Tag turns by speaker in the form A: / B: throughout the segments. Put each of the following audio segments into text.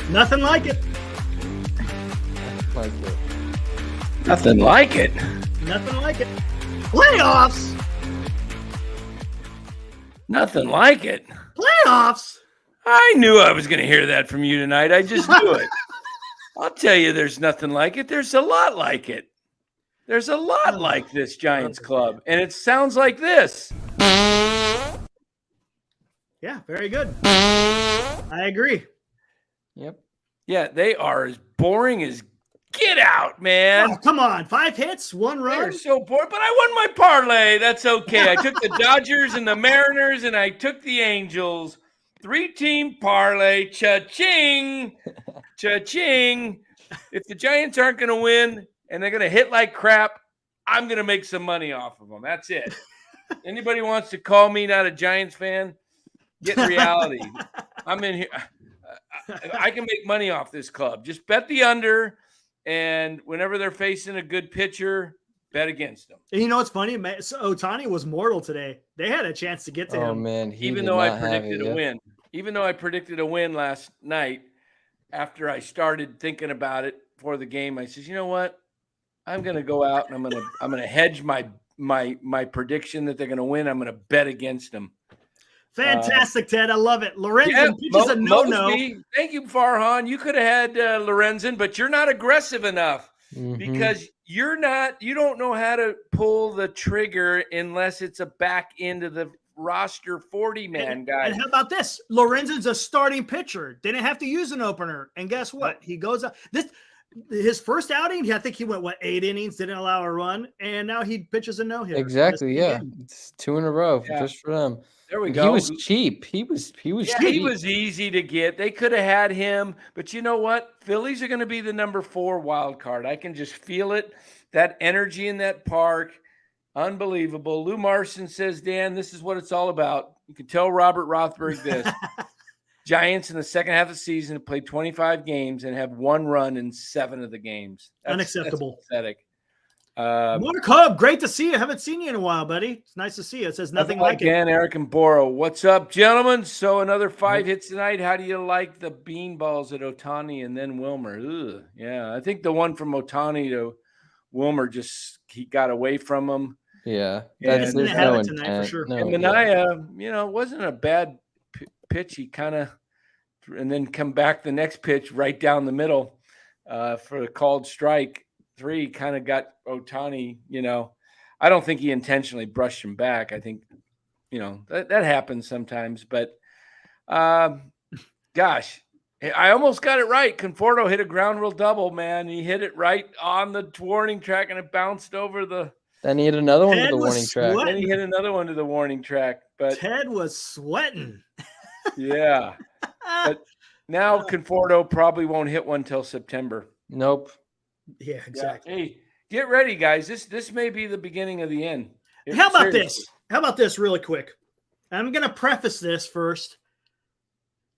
A: Nothing like it.
B: Nothing like it.
A: Nothing like it. Playoffs.
B: Nothing like it.
A: Playoffs.
B: I knew I was going to hear that from you tonight. I just knew it. I'll tell you, there's nothing like it. There's a lot like it. There's a lot like this Giants club, and it sounds like this.
A: Yeah, very good. I agree.
C: Yep.
B: Yeah, they are as boring as get out, man.
A: Oh, come on. 5 hits, 1 run.
B: They're so boring, but I won my parlay. That's okay. I took the Dodgers and the Mariners, and I took the Angels. 3-team parlay. Cha-ching. Cha-ching. If the Giants aren't going to win and they're going to hit like crap, I'm going to make some money off of them. That's it. Anybody wants to call me not a Giants fan? Get reality. I'm in here. I can make money off this club. Just bet the under, and whenever they're facing a good pitcher, bet against them.
A: And you know what's funny? Ohtani was mortal today. They had a chance to get to him.
C: Oh man,
B: Even though I predicted a win. Even though I predicted a win last night, after I started thinking about it for the game, I says, you know what? I'm going to go out and I'm going to hedge my prediction that they're going to win. I'm going to bet against them.
A: Fantastic, Ted. I love it. Lorenzen pitches a no-no.
B: Thank you, Farhan. You could have had Lorenzen, but you're not aggressive enough because you don't know how to pull the trigger unless it's a back end of the roster 40-man guy.
A: And how about this? Lorenzen's a starting pitcher. Didn't have to use an opener. And guess what? He goes out. His first outing, I think he went, 8 innings, didn't allow a run, and now he pitches a no-hitter.
C: Exactly, yeah. It's 2 in a row just for them.
B: There we go.
C: He was cheap. He was cheap.
B: He was easy to get. They could have had him, but you know what? Phillies are going to be the number 4 wild card. I can just feel it. That energy in that park, unbelievable. Lou Marson says, Dan, this is what it's all about. You can tell Robert Rothberg this. Giants in the second half of the season have played 25 games and have 1 run in 7 of the games.
A: Unacceptable.
B: That's pathetic.
A: Mark Hub, great to see you. Haven't seen you in a while, buddy. It's nice to see you. It says nothing like it.
B: Again, Eric and Boro. What's up, gentlemen? So another 5 hits tonight. How do you like the beanballs at Ohtani and then Wilmer? Ugh. Yeah, I think the one from Ohtani to Wilmer he got away from him.
C: Yeah,
A: there's no intent for sure.
B: No, and Manaea, wasn't a bad pitch. He kind of, and then come back the next pitch right down the middle for the called strike 3. Kind of got Ohtani. I don't think he intentionally brushed him back. I think, that happens sometimes. But, gosh, I almost got it right. Conforto hit a ground rule double, man. He hit it right on the warning track, and it bounced over the.
C: Then he hit another one to the warning track.
B: Then he hit another one to the warning track. But
A: Ted was sweating.
B: Yeah. But now Conforto probably won't hit one till September.
C: Nope.
A: Yeah, exactly.
B: Yeah. Hey, get ready, guys. This may be the beginning of the end.
A: How about this? How about this really quick? I'm going to preface this first.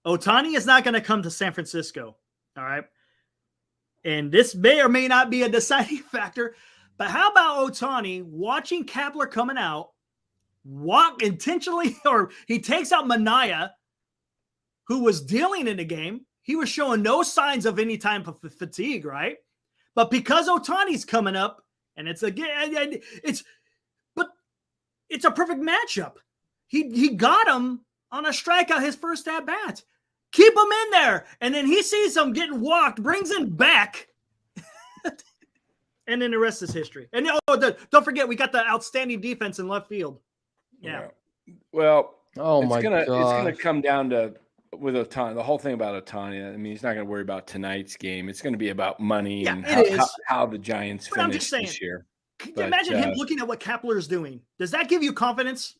A: Ohtani is not going to come to San Francisco. All right. And this may or may not be a deciding factor. But how about Ohtani watching Kepler coming out, walk intentionally, or he takes out Manaea, who was dealing in the game. He was showing no signs of any type of fatigue, right? But because Ohtani's coming up, and it's a perfect matchup. He got him on a strikeout his first at bat. Keep him in there, and then he sees him getting walked, brings him back, and then the rest is history. And don't forget, we got the outstanding defense in left field. Yeah.
B: Well,
C: it's
B: gonna come down to with Ohtani. The whole thing about Ohtani. I mean, he's not going to worry about tonight's game. It's going to be about money and how the Giants finish this year.
A: Can you imagine him looking at what Kepler is doing? Does that give you confidence?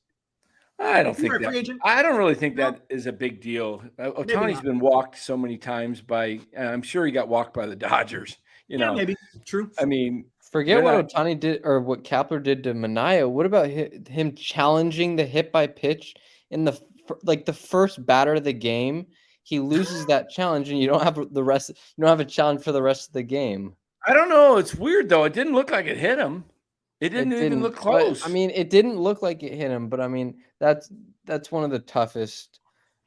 B: I don't think that. I don't really think that is a big deal. Ohtani's been walked so many times by. I'm sure he got walked by the Dodgers.
A: Yeah, maybe true.
B: I mean,
C: forget what Ohtani did or what Kepler did to Manaea. What about him challenging the hit by pitch in the first batter of the game? He loses that challenge, and you don't have the rest. You don't have a challenge for the rest of the game.
B: I don't know. It's weird though. It didn't look like it hit him. It didn't even look close.
C: But, I mean, it didn't look like it hit him, but I mean, that's one of the toughest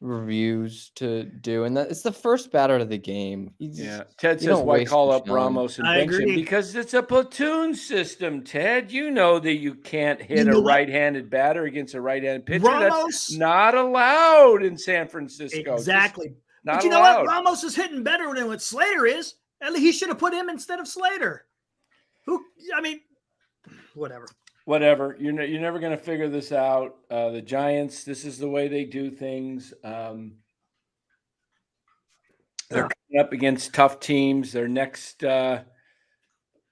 C: reviews to do, and that it's the first batter of the game.
B: Ted
C: you
B: says,
C: don't
B: why
C: waste
B: call
C: the
B: up
C: challenge.
B: Ramos and
A: I
B: bench him?
A: agree.
B: Because it's a platoon system, Ted. You know that you can't hit
A: know
B: a
A: what?
B: right-handed batter against a right-handed pitcher.
A: Ramos,
B: That's not allowed in San Francisco.
A: exactly.
B: Not
A: But you know
B: allowed.
A: what? Ramos is hitting better than what Slater is. At least he should have put him instead of Slater. Whatever.
B: Whatever. You're never going to figure this out. The Giants, this is the way they do things. They're coming up against tough teams. Their next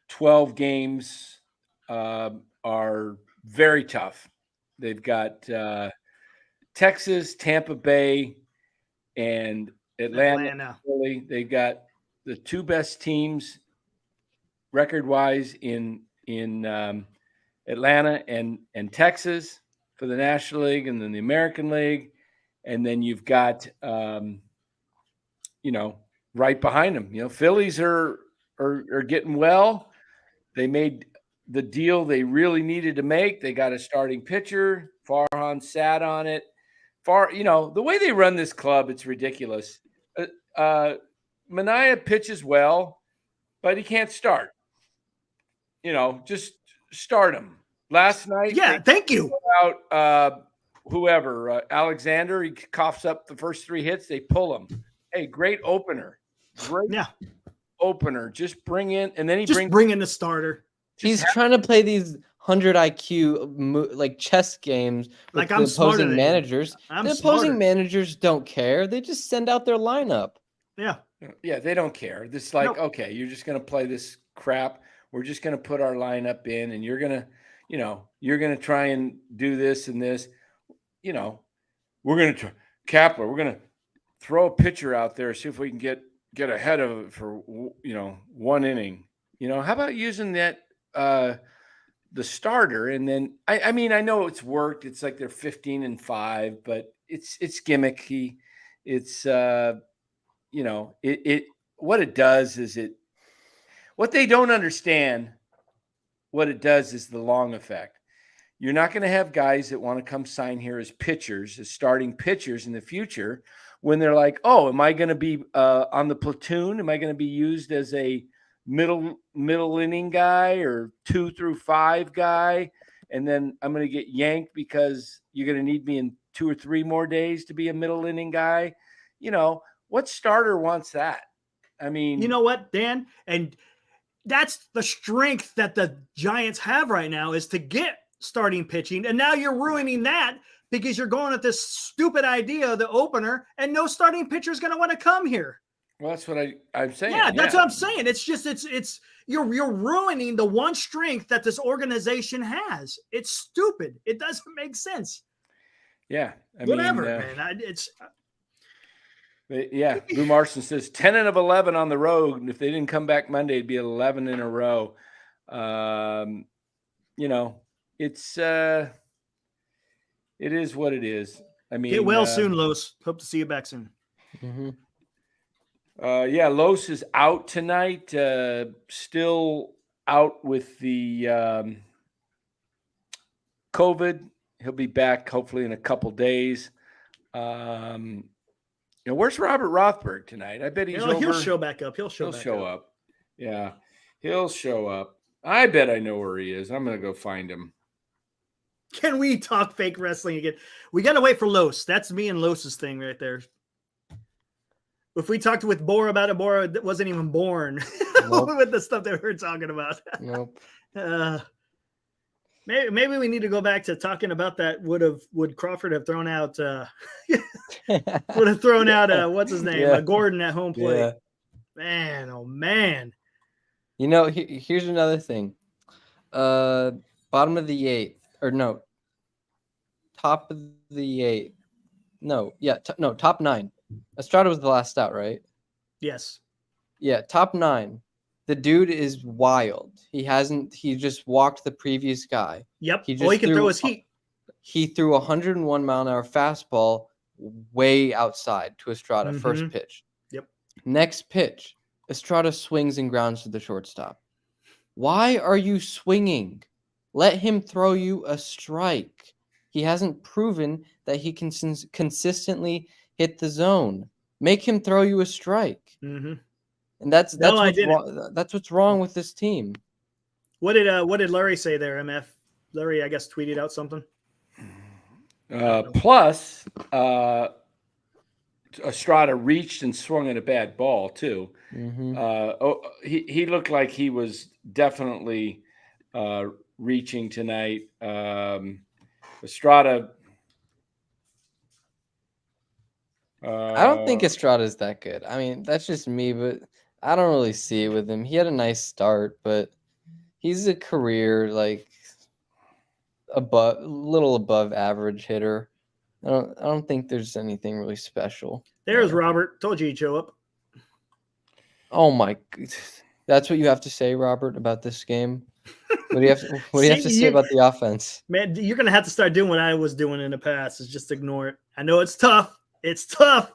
B: 12 games are very tough. They've got Texas, Tampa Bay, and Atlanta. Philly. They've got the two best teams record-wise in Atlanta and Texas for the National League, and then the American League, and then you've got right behind them. Phillies are getting well. They made the deal they really needed to make. They got a starting pitcher. Farhan sat on it. The way they run this club, it's ridiculous. Mania pitches well, but he can't start. Just start him. Last night,
A: thank you.
B: Out whoever, Alexander, he coughs up the first 3 hits. They pull him. Hey, great opener. Opener. Just bring in, and then
A: bring in the starter.
C: He's trying to play these 100 IQ like chess games with the opposing managers. The opposing managers don't care. They just send out their lineup.
B: Yeah, they don't care. This okay, you're just going to play this crap. We're just going to put our lineup in, and you're going to try and do this and this. We're going to Kapler. We're going to throw a pitcher out there, see if we can get ahead of it for 1 inning. How about using that the starter, and then I know it's worked. It's like they're 15-5, but it's gimmicky. It's what it does is what they don't understand. What it does is the long effect. You're not going to have guys that want to come sign here as pitchers, as starting pitchers in the future, when they're like, oh, am I going to be on the platoon? Am I going to be used as a middle inning guy or 2 through 5 guy? And then I'm going to get yanked because you're going to need me in 2 or 3 more days to be a middle inning guy. What starter wants that?
A: You know what, Dan? And that's the strength that the Giants have right now, is to get starting pitching. And now you're ruining that because you're going at this stupid idea of the opener, and no starting pitcher is going to want to come here.
B: Well, that's what I'm saying.
A: Yeah, that's what I'm saying. It's just you're ruining the one strength that this organization has. It's stupid. It doesn't make sense.
B: Yeah,
A: whatever, man.
B: Lou Marson says 10 of 11 on the road, and if they didn't come back Monday, it'd be 11 in a row. It is what it is.
A: Get well soon, Los. Hope to see you back soon.
C: Mm-hmm.
B: Los is out tonight. Still out with the COVID. He'll be back hopefully in a couple days. Where's Robert Rothberg tonight? I bet he's over.
A: He'll show back up. He'll show
B: up. Yeah, he'll show up. I bet I know where he is. I'm going to go find him.
A: Can we talk fake wrestling again? We got to wait for Los. That's me and Los's thing right there. If we talked with Bora about it, Bora wasn't even born. Nope. With the stuff that we're talking about.
C: Nope.
A: Maybe we need to go back to talking about that. Would Crawford have thrown out? Would have thrown out what's his name? Gordon at home plate.
C: Yeah.
A: Man, oh man.
C: Here's another thing. Bottom of the 8th, or no, top of the 8th. No, yeah, top 9. Estrada was the last out, right?
A: Yes. Yeah,
C: top 9. The dude is wild. He just walked the previous guy.
A: Yep. He can throw his heat.
C: He threw 101 mile an hour fastball way outside to Estrada, first pitch.
A: Yep.
C: Next pitch, Estrada swings and grounds to the shortstop. Why are you swinging? Let him throw you a strike. He hasn't proven that he can consistently hit the zone. Make him throw you a strike.
A: Mm-hmm.
C: And that's
A: No, I
C: what's
A: didn't.
C: wrong. That's what's wrong with this team.
A: What did Larry say there, MF? Larry, I guess, tweeted out something.
B: Plus, Estrada reached and swung at a bad ball too. He looked like he was definitely reaching tonight. Estrada.
C: I don't think Estrada's that good. I mean, that's just me, but I don't really see it with him. He had a nice start, but he's a career like little above average hitter. I don't think there's anything really special.
A: There's Robert. Told you he'd show up.
C: Oh my! That's what you have to say, Robert, about this game. What do you have? What do you have to say about the offense?
A: Man, you're gonna have to start doing what I was doing in the past. Is just ignore it. I know it's tough. It's tough.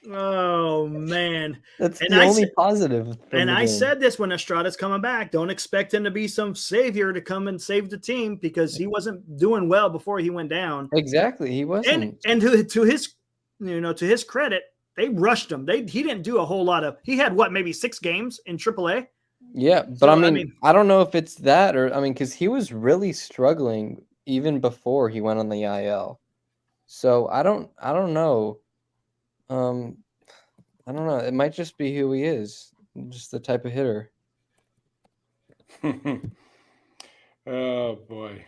A: Oh man,
C: that's the only positive.
A: And I said this when Estrada's coming back. Don't expect him to be some savior to come and save the team because he wasn't doing well before he went down.
C: Exactly, he wasn't.
A: And to his, to his credit, they rushed him. He didn't do a whole lot of. He had maybe 6 games in AAA.
C: Yeah, but so, I mean, I don't know if it's that or because he was really struggling even before he went on the IL. So I don't know. I don't know. It might just be who he is, just the type of hitter.
B: Oh boy.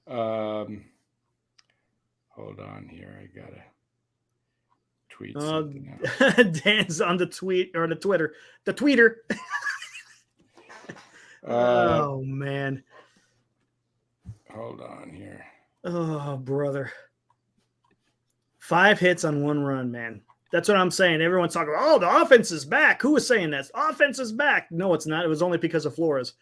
B: Hold on here. I gotta tweet something out.
A: Dan's on the tweet or the Twitter. The tweeter. Oh man.
B: Hold on here.
A: Oh brother. 5 hits on 1 run, man. That's what I'm saying. Everyone's talking about, the offense is back. Who was saying this? Offense is back. No, it's not. It was only because of Flores.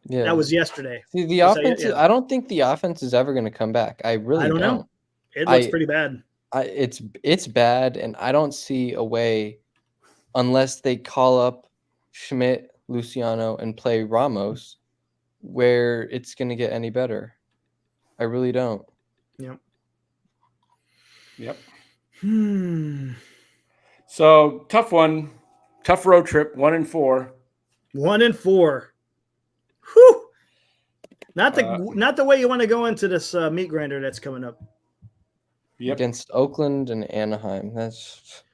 A: Yeah. That was yesterday.
C: See, the offense, I don't think the offense is ever going to come back. I don't know.
A: It looks pretty bad.
C: It's bad, and I don't see a way unless they call up Schmidt, Luciano, and play Ramos where it's going to get any better. I really don't.
B: Yep. So tough one, tough road trip. 1-4.
A: 1-4. Whew. Not the way you want to go into this meat grinder that's coming up.
B: Yep.
C: Against Oakland and Anaheim. That's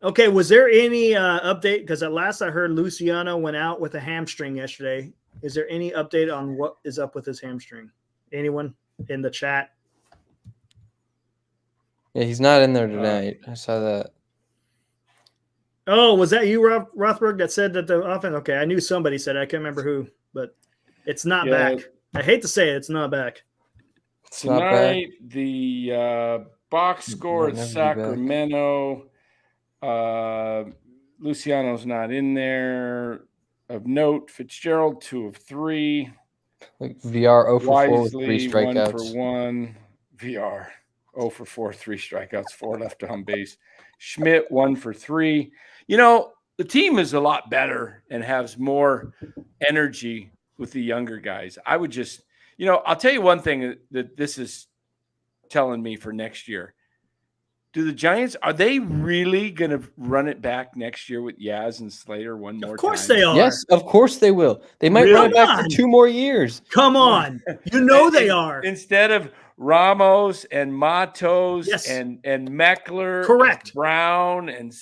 A: okay. Was there any update? Because at last I heard Luciano went out with a hamstring yesterday. Is there any update on what is up with his hamstring? Anyone in the chat?
C: Yeah, he's not in there tonight. I saw that.
A: Oh, was that you, Rothberg, that said that the offense? Okay, I knew somebody said it. I can't remember who, but it's not back. I hate to say it, it's not back.
B: Tonight, the box score at Sacramento. Luciano's not in there. Of note, Fitzgerald 2 of 3.
C: Like VR 0 for 4 with 3 strikeouts.
B: 1 for 1. VR 0 for 4, 3 strikeouts, 4 left on base. Schmidt 1 for 3. The team is a lot better and has more energy with the younger guys. I would just, I'll tell you one thing that this is telling me for next year. Do the Giants, are they really going to run it back next year with Yaz and Slater one more time?
A: Of course they are.
C: Yes, of course they will. They might run it back for 2 more years.
A: Come on. They are.
B: Instead of Ramos and Matos and Meckler,
A: correct,
B: and Brown and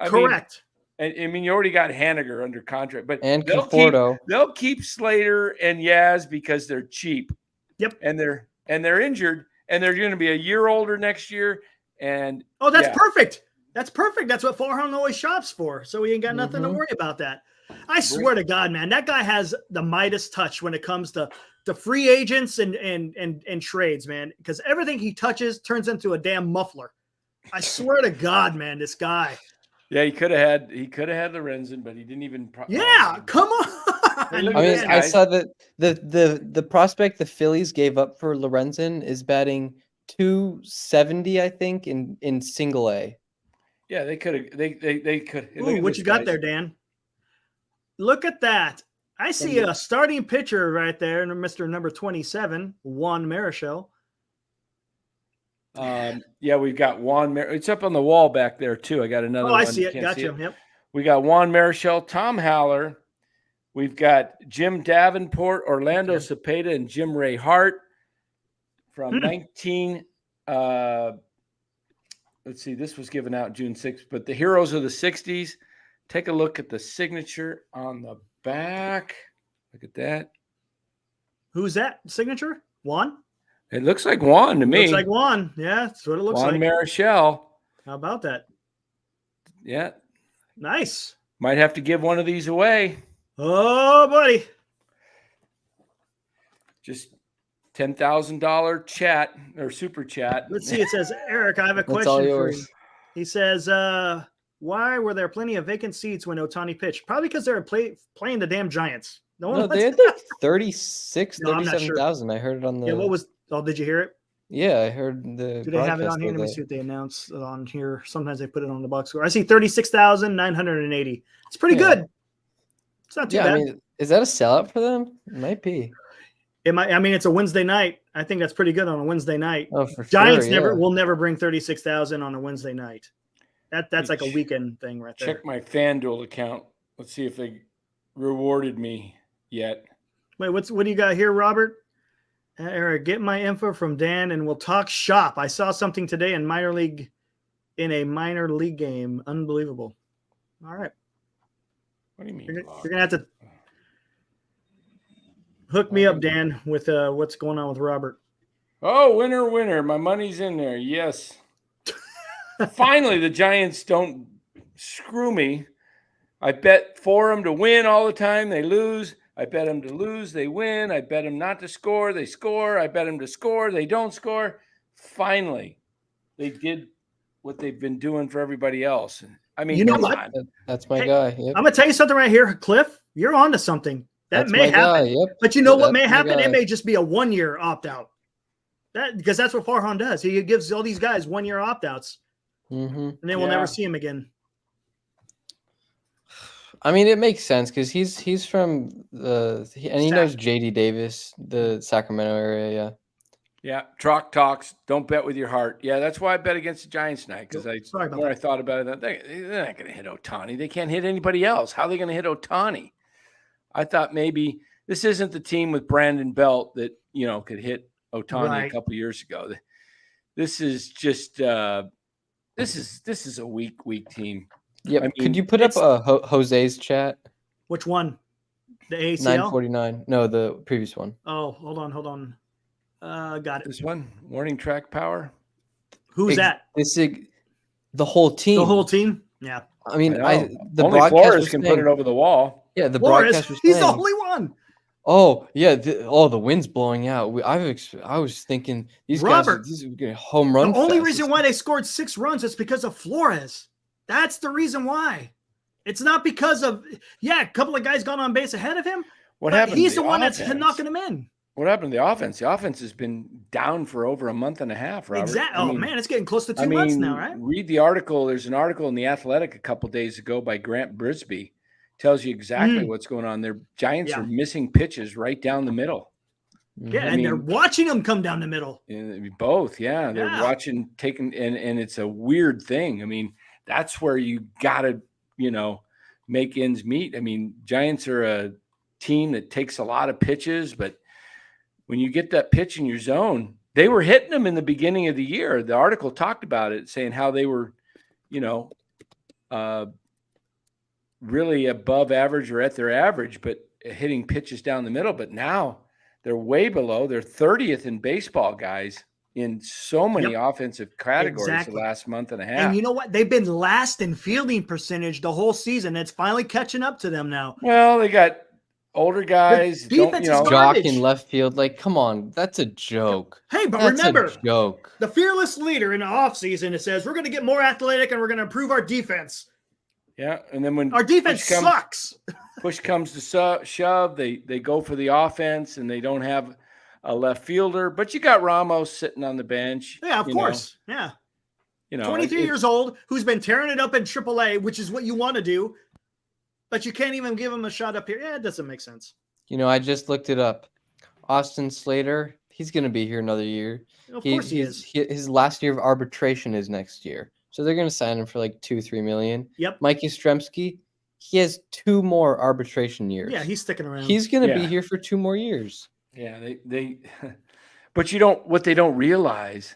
A: correct.
B: I mean, you already got Haniger under contract, but they'll keep Slater and Yaz because they're cheap.
A: Yep,
B: and they're injured, and they're going to be a year older next year. And
A: that's perfect. That's perfect. That's what Farhan always shops for. So he ain't got nothing to worry about that. I swear to God, man, that guy has the Midas touch when it comes to free agents and trades, man, because everything he touches turns into a damn muffler. I swear to God, man, this guy.
B: Yeah, he could have had Lorenzen, but he didn't even.
A: Come on.
C: I mean, I saw that the prospect the Phillies gave up for Lorenzen is batting .270, I think, in single A.
B: Yeah, they could have. They could.
A: Ooh, what you got there, Dan? Look at that. I see a starting pitcher right there, Mr. number 27, Juan Marichal.
B: Yeah, we've got Juan. It's up on the wall back there too. I got another.
A: Oh,
B: one.
A: I see it.
B: Can't
A: Gotcha.
B: see it.
A: Yep.
B: We got Juan Marichal, Tom Haller. We've got Jim Davenport, Orlando Cepeda, and Jim Ray Hart from 19. Let's see. This was given out June 6th, but the heroes of the 60s. Take a look at the signature on the back. Look at that.
A: Who's that signature? Juan?
B: It looks like Juan to me.
A: Looks like Juan. Yeah, that's what it looks
B: Juan
A: like.
B: Marichal.
A: How about that?
B: Yeah.
A: Nice.
B: Might have to give one of these away.
A: Oh, buddy.
B: Just $10,000 chat or super chat.
A: Let's see. It says, Eric, I have a question for you. He says, why were there plenty of vacant seats when Ohtani pitched? Probably because they were playing the damn Giants.
C: No, they had like 37,000. I heard it on the.
A: Yeah, what was? Oh, did you hear it?
C: Yeah, I heard the.
A: Do they have it on here? Let me see what they announce on here. Sometimes they put it on the box score. I see 36,980. It's pretty good. It's not too bad.
C: I mean, is that a sellout for them? It might be.
A: It might. I mean, it's a Wednesday night. I think that's pretty good on a Wednesday night.
C: Oh, for
A: Giants
C: sure,
A: will never bring 36,000 on a Wednesday night. That's like a weekend thing right there.
B: Check my FanDuel account. Let's see if they rewarded me yet.
A: Wait, what do you got here, Robert? Eric, get my info from Dan and we'll talk shop. I saw something today in a minor league game. Unbelievable. All right.
B: What do you mean?
A: You're gonna have to hook me up, Dan, with what's going on with Robert.
B: Oh, winner. My money's in there. Yes. Finally, the Giants don't screw me. I bet for them to win all the time. They lose. I bet them to lose. They win. I bet them not to score. They score. I bet them to score. They don't score. Finally, they did what they've been doing for everybody else. I mean,
A: you know what?
C: That's my guy. Yep.
A: I'm going to tell you something right here, Cliff. You're on to something. That may happen.
C: Yep.
A: But you know what may happen? It may just be a 1-year opt-out. Because that's what Farhan does. He gives all these guys 1-year opt-outs.
C: Mm-hmm.
A: And then we'll never see him again.
C: I mean, it makes sense because he's from he knows JD Davis, the Sacramento area.
B: Yeah. Troc talks. Don't bet with your heart. Yeah, that's why I bet against the Giants tonight because I thought about it. They're not going to hit Ohtani. They can't hit anybody else. How are they going to hit Ohtani? I thought maybe this isn't the team with Brandon Belt that could hit Ohtani a couple years ago. This is just this is a weak team.
C: Yeah, I mean, could you put up Jose's chat?
A: Which one? The ACL?
C: 949. No, the previous one.
A: Oh, hold on. Got it.
B: This one, warning track power.
A: Who's that?
C: This is the whole team.
A: The whole team? Yeah.
C: I mean, the
B: only Flores can put it over the wall.
C: Yeah, the
A: broadcaster. He's the only one.
C: Oh yeah, the wind's blowing out. I was thinking these guys are home run.
A: The only reason why they scored 6 runs is because of Flores. That's the reason why. It's not because of a couple of guys got on base ahead of him.
B: What happened?
A: He's the one that's knocking them in.
B: What happened to the offense? The offense has been down for over a month and a half, Robert.
A: Exactly. Oh man, it's getting close to 2 months now, right?
B: Read the article. There's an article in The Athletic a couple days ago by Grant Brisbee. Tells you exactly what's going on. Their Giants are missing pitches right down the middle.
A: Yeah, they're watching them come down the middle.
B: Both, yeah. They're watching, taking, and it's a weird thing. I mean, that's where you got to, make ends meet. I mean, Giants are a team that takes a lot of pitches, but when you get that pitch in your zone, they were hitting them in the beginning of the year. The article talked about it, saying how they were, really above average or at their average, but hitting pitches down the middle. But now they're way below. They're 30th in baseball, guys, in so many offensive categories the last month and a half.
A: And you know what? They've been last in fielding percentage the whole season. It's finally catching up to them now.
B: Well, they got older guys.
C: Jock in left field. Like, come on. That's a joke.
A: Hey, but remember, the fearless leader in the offseason, it says, we're going to get more athletic and we're going to improve our defense.
B: Yeah, and then when
A: our defense sucks,
B: push comes to shove, they go for the offense, and they don't have a left fielder. But you got Ramos sitting on the bench.
A: Yeah, of course. Yeah, 23 years old, who's been tearing it up in AAA, which is what you want to do, but you can't even give him a shot up here. Yeah, it doesn't make sense.
C: I just looked it up. Austin Slater, He's going to be here another year.
A: Of course he is.
C: His last year of arbitration is next year. So they're going to sign him for like $2-3 million.
A: Yep.
C: Mike Yastrzemski, he has 2 more arbitration years.
A: Yeah, he's sticking around.
C: He's going to be here for 2 more years.
B: Yeah, they but what they don't realize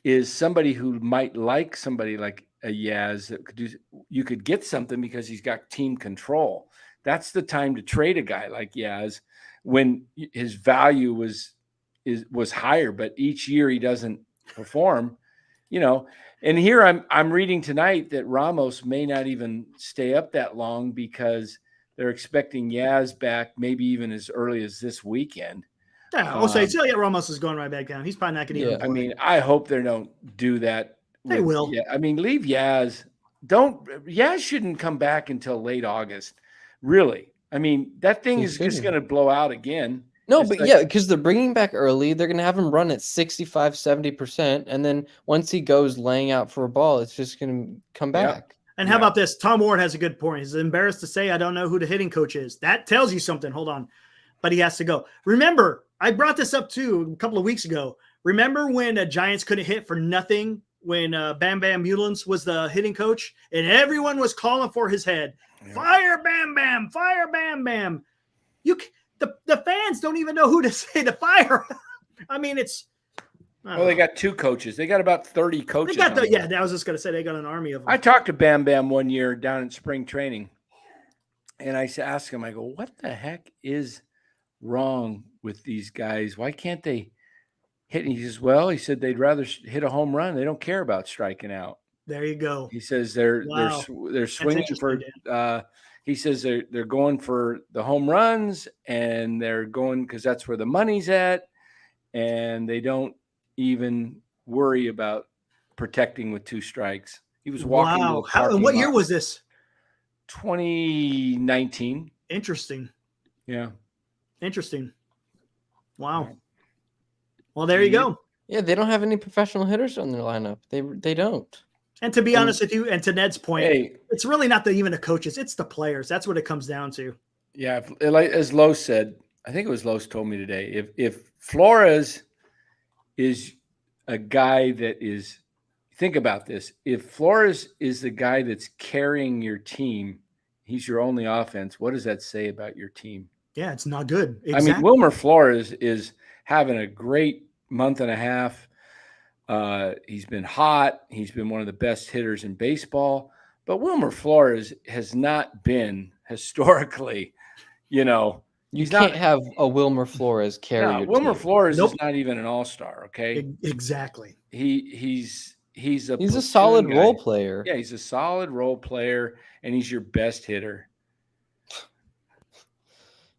B: is somebody who might like somebody like a Yaz that you could get something because he's got team control. That's the time to trade a guy like Yaz when his value was higher, but each year he doesn't perform, And here I'm reading tonight that Ramos may not even stay up that long because they're expecting Yaz back maybe even as early as this weekend.
A: Yeah, I'll say Ramos is going right back down. He's probably not going to even play.
B: I mean, I hope they don't do that.
A: They will.
B: Yeah, I mean, leave Yaz. Yaz shouldn't come back until late August. Really. I mean, that thing is just going to blow out again.
C: No, but because they're bringing back early. They're going to have him run at 65, 70%. And then once he goes laying out for a ball, it's just going to come back.
A: Yep. And how about this? Tom Ward has a good point. He's embarrassed to say, I don't know who the hitting coach is. That tells you something. Hold on. But he has to go. Remember, I brought this up too a couple of weeks ago. Remember when the Giants couldn't hit for nothing when Bam Bam Mullins was the hitting coach and everyone was calling for his head. Yeah. Fire Bam Bam, fire Bam Bam. The fans don't even know who to say to fire. I mean,
B: they got 2 coaches. They got about 30 coaches.
A: I was just going to say they got an army of them.
B: I talked to Bam Bam one year down in spring training, and I asked him, I go, what the heck is wrong with these guys? Why can't they hit? And he said they'd rather hit a home run. They don't care about striking out.
A: There you go.
B: He says they're swinging for. He says they're going for the home runs, and they're going because that's where the money's at, and they don't even worry about protecting with 2 strikes. He was walking.
A: Wow! What year was this?
B: 2019.
A: Interesting.
B: Yeah.
A: Interesting. Wow. Well, there you go.
C: Yeah, they don't have any professional hitters on their lineup. They don't.
A: And to be honest with you, and to Ned's point, it's really not even the coaches; it's the players. That's what it comes down to.
B: Yeah, as Lowe said, I think it was Lowe told me today. If Flores is a guy that is, think about this. If Flores is the guy that's carrying your team, he's your only offense. What does that say about your team?
A: Yeah, it's not good. Exactly.
B: I mean, Wilmer Flores is having a great month and a half. He's been hot. He's been one of the best hitters in baseball. But Wilmer Flores has not been historically, You
C: can't have a Wilmer Flores carry your
B: Wilmer
C: team.
B: Flores is not even an all-star, okay?
A: Exactly.
B: He's
C: a solid role player.
B: Yeah, he's a solid role player, and he's your best hitter.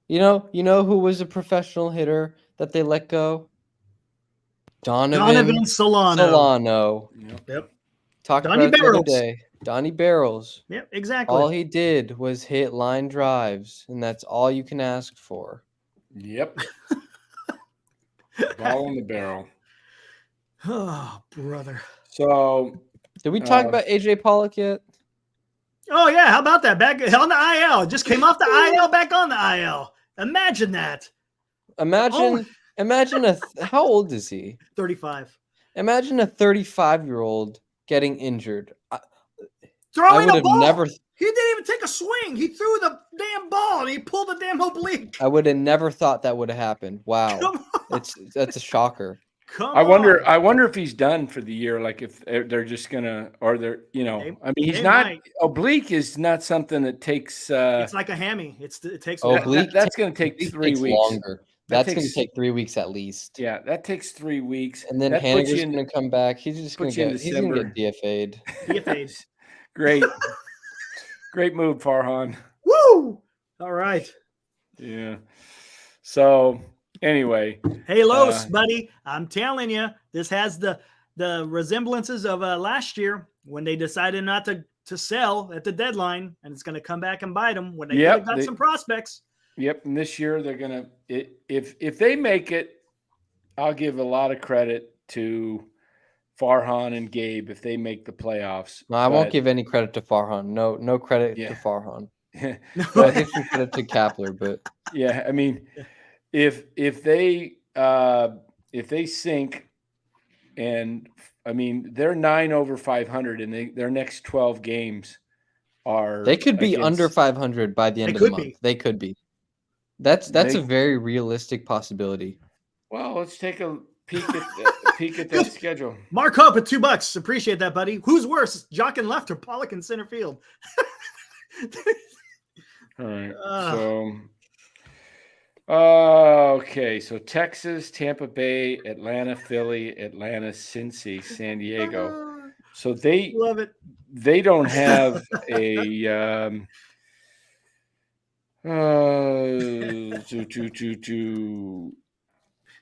C: You know who was a professional hitter that they let go? Donovan Solano.
A: Yep.
C: Talked about it the other day. Donnie Barrels.
A: Yep, exactly.
C: All he did was hit line drives, and that's all you can ask for.
B: Yep. Ball in the barrel.
A: Oh, brother.
B: So,
C: did we talk about AJ Pollock yet?
A: Oh, yeah. How about that? Back on the IL. Just came off the IL, back on the IL. Imagine that.
C: Imagine how old is he?
A: 35.
C: Imagine a 35-year-old getting injured.
A: Throwing a ball. He didn't even take a swing. He threw the damn ball and he pulled the damn oblique.
C: I would have never thought that would have happened. Wow. That's a shocker.
B: I wonder if he's done for the year. Like if they're just gonna, or they're, he's not. Oblique is not something that takes.
A: It's like a hammy. It takes.
C: Oblique.
B: That's going to take 3 weeks.
C: Longer. That's going to take 3 weeks at least.
B: Yeah, that takes 3 weeks.
C: And then Haniger's going to come back. He's just going to get DFA'd.
A: DFA'd.
B: Great. Great move, Farhan.
A: Woo! All right.
B: Yeah. So anyway.
A: Hey, Los, buddy. I'm telling you, this has the resemblances of last year when they decided not to sell at the deadline, and it's going to come back and bite them when they got some prospects.
B: Yep. And this year they're going to if they make it, I'll give a lot of credit to Farhan and Gabe if they make the playoffs.
C: No, I won't give any credit to Farhan. No credit to Farhan. I'll give some credit to Kapler, but
B: yeah, I mean, if they if they sink, and I mean they're 9 over 500, and their next 12 games are
C: They could be under 500 by the end of the month. They could be. That's a very realistic possibility.
B: Well, let's take a peek at that schedule.
A: Mark Hope at $2. Appreciate that, buddy. Who's worse, Jock in left or Pollock in center field?
B: All right. Okay. So Texas, Tampa Bay, Atlanta, Philly, Atlanta, Cincy, San Diego. So they
A: love it.
B: They don't have a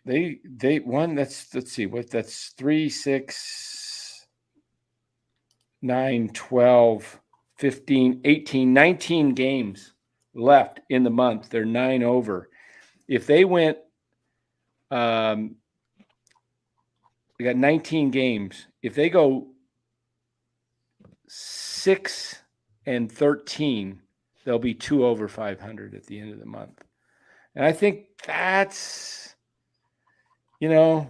B: they one let's see what that's 3, 6, 9, 12, 15, 18, 19 games left in the month. They're 9 over. If they went they got 19 games. If they go 6 and 13, they'll be 2 over 500 at the end of the month. And I think that's, that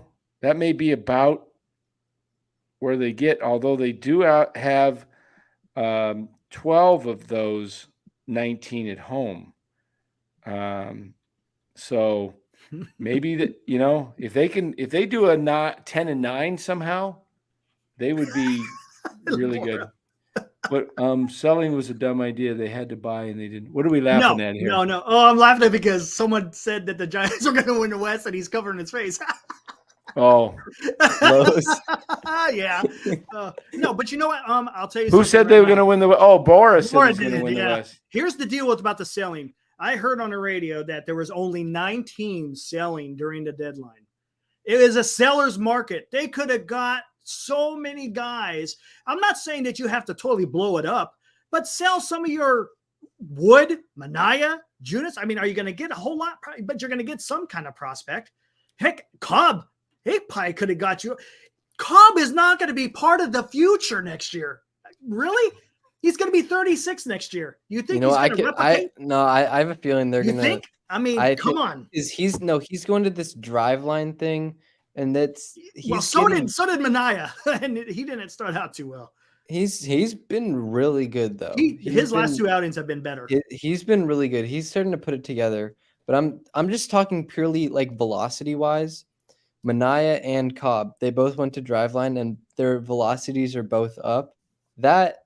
B: may be about where they get, although they do have 12 of those 19 at home. So maybe that, if they do a 10 and 9 somehow, they would be really good. But selling was a dumb idea. They had to buy and they didn't. What are we laughing at here?
A: No. Oh, I'm laughing at because someone said that the Giants are going to win the West and he's covering his face.
B: Oh,
A: yeah. No, but you know what? I'll tell you.
B: Who said they were going to win the West? Oh, Boris said he was going to win the West.
A: Here's the deal about the selling. I heard on the radio that there was only 9 teams selling during the deadline. It was a seller's market. They could have got so many guys. I'm not saying that you have to totally blow it up, but sell some of your Wood, Manaea, Junis. I mean, are you going to get a whole lot? But you're going to get some kind of prospect. Heck, Cobb. He probably could have got you. Cobb is not going to be part of the future next year. Really? He's going to be 36 next year. You think he's going to replicate?
C: I have a feeling they're going to.
A: Think? I mean, come on.
C: He's going to this drive line thing, and that's
A: so did Manaea, and he didn't start out too well.
C: He's been really good though.
A: His last 2 outings have been better.
C: He's been really good. He's starting to put it together. But I'm just talking purely like velocity wise. Manaea and Cobb, they both went to driveline and their velocities are both up. That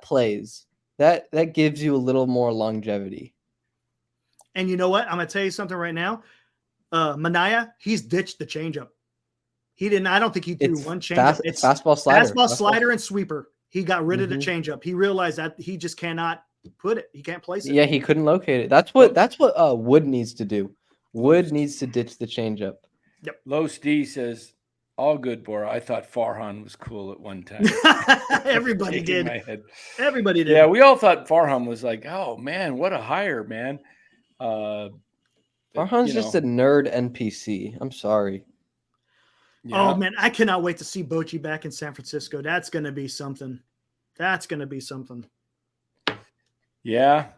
C: plays. That gives you a little more longevity.
A: And you know what? I'm gonna tell you something right now. Manaea, he's ditched the changeup. He didn't. I don't think he threw one changeup. It's
C: fastball,
A: slider, and sweeper. He got rid of the changeup. He realized that he just cannot put it. He can't place it.
C: Yeah, he couldn't locate it. That's what Wood needs to do. Wood needs to ditch the changeup.
A: Yep.
B: Los D says, all good, Bora. I thought Farhan was cool at one time.
A: Everybody did. Everybody did.
B: Yeah, we all thought Farhan was like, oh, man, what a hire, man.
C: Farhan's just a nerd NPC. I'm sorry.
A: Yeah. Oh, man, I cannot wait to see Bochy back in San Francisco. That's going to be something.
B: Yeah.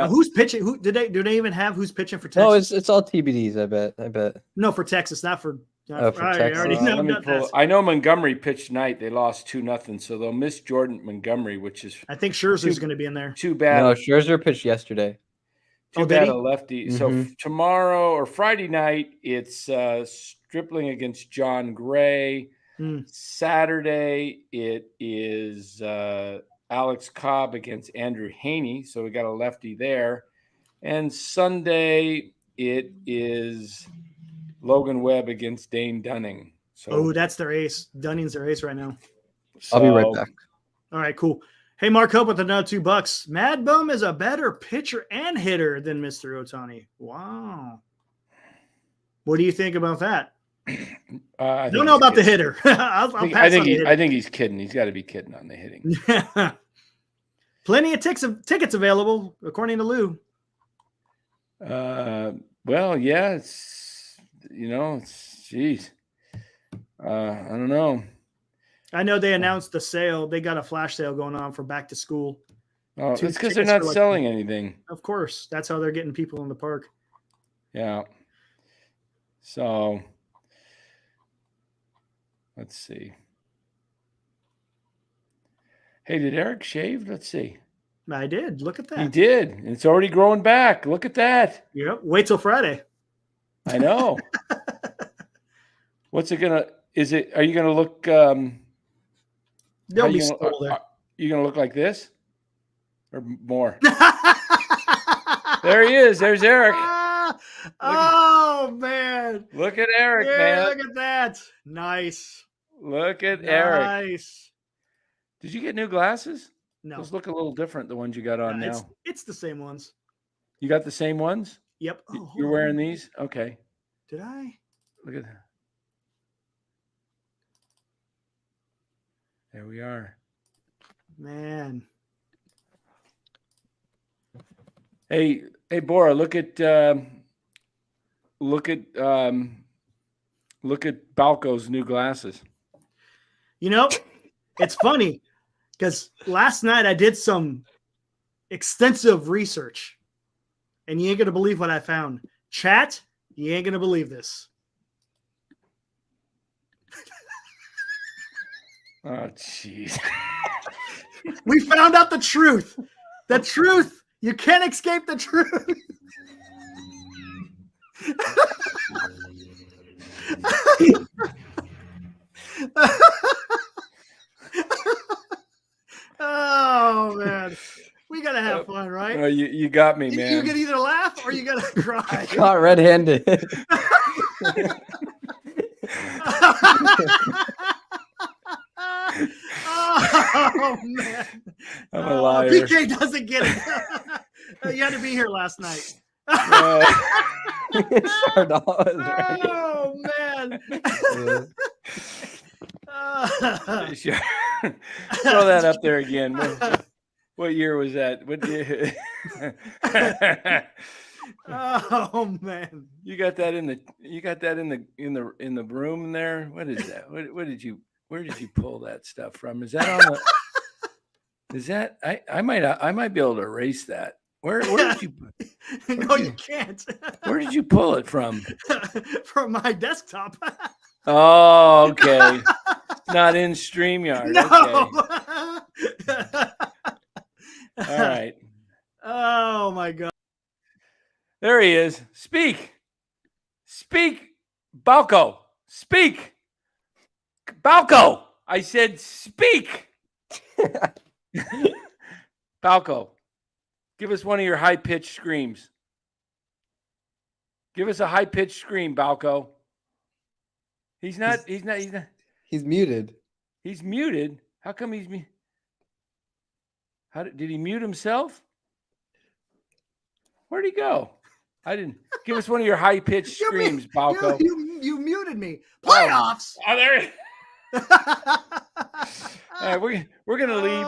A: Who's pitching? Do they even have who's pitching for Texas?
C: No, it's all TBDs. I bet.
A: No, for Texas, not for.
C: Texas.
B: I know Montgomery pitched tonight. They lost 2-0, so they'll miss Jordan Montgomery, which is.
A: I think Scherzer's going to be in there.
B: Too bad.
C: No, Scherzer pitched yesterday.
B: Too bad a lefty. So tomorrow or Friday night, it's Stripling against John Gray. Saturday, it is Alex Cobb against Andrew Haney. So we got a lefty there. And Sunday, it is Logan Webb against Dane Dunning. So,
A: that's their ace. Dunning's their ace right now.
C: I'll be right back.
A: All right, cool. Hey, Mark Hope with another $2. Mad Bum is a better pitcher and hitter than Mr. Ohtani. Wow. What do you think about that? I don't know about the hitter. I
B: think he's kidding. He's got to be kidding on the hitting.
A: Plenty of tickets available, according to Lou.
B: Well, yeah, it's geez. I don't know.
A: I know they announced the sale. They got a flash sale going on for back to school.
B: Oh, it's because they're not selling anything.
A: Of course. That's how they're getting people in the park.
B: Yeah. So, Let's see. Hey, did Eric shave? Let's see.
A: I did. Look at that.
B: He did. It's already growing back. Look at that.
A: Yep. Wait till Friday.
B: I know. What's it gonna? Are you gonna look?
A: They'll be still there.
B: Are you gonna look like this, or more? There he is. There's Eric.
A: Oh man!
B: Look at Eric, man.
A: Look at that. Nice.
B: Look at Eric.
A: Nice.
B: Did you get new glasses?
A: No.
B: Those look a little different. The ones you got on now.
A: It's the same ones.
B: You got the same ones?
A: Yep. Oh,
B: You're wearing these? Okay.
A: Did I?
B: Look at that. There we are.
A: Man.
B: Hey, Bora, look at Balco's new glasses.
A: You know, it's funny because last night I did some extensive research, and you ain't gonna believe what I found. Chat, you ain't gonna believe this.
B: Oh, jeez.
A: We found out the truth. The truth. You can't escape the truth. Oh man, we gotta have fun, right?
B: Oh, you got me, man.
A: You can either laugh or you gotta cry.
C: Caught red-handed.
A: Oh man,
B: I'm a liar.
A: PK doesn't get it. You had to be here last night.
C: Started off as right.
A: Oh man.
B: Sure. Throw that up there again. What year was that? What year?
A: Oh man.
B: You got that in the room there? What is that? Where did you pull that stuff from? Is that on the Is that I might be able to erase that. Where did you
A: No, you can't.
B: Where did you pull it from?
A: From my desktop.
B: Oh, okay. It's not in StreamYard.
A: No.
B: Okay. All right.
A: Oh my god.
B: There he is. Speak, Balco. Speak, Balco. I said speak. Balco, give us one of your high-pitched screams. Give us a high-pitched scream, Balco. He's muted. He's muted. How come he's muted? Did he mute himself? Where'd he go? I didn't. Give us one of your high-pitched screams, Balco.
A: You muted me. Playoffs.
B: Oh, there he All right, we're gonna leave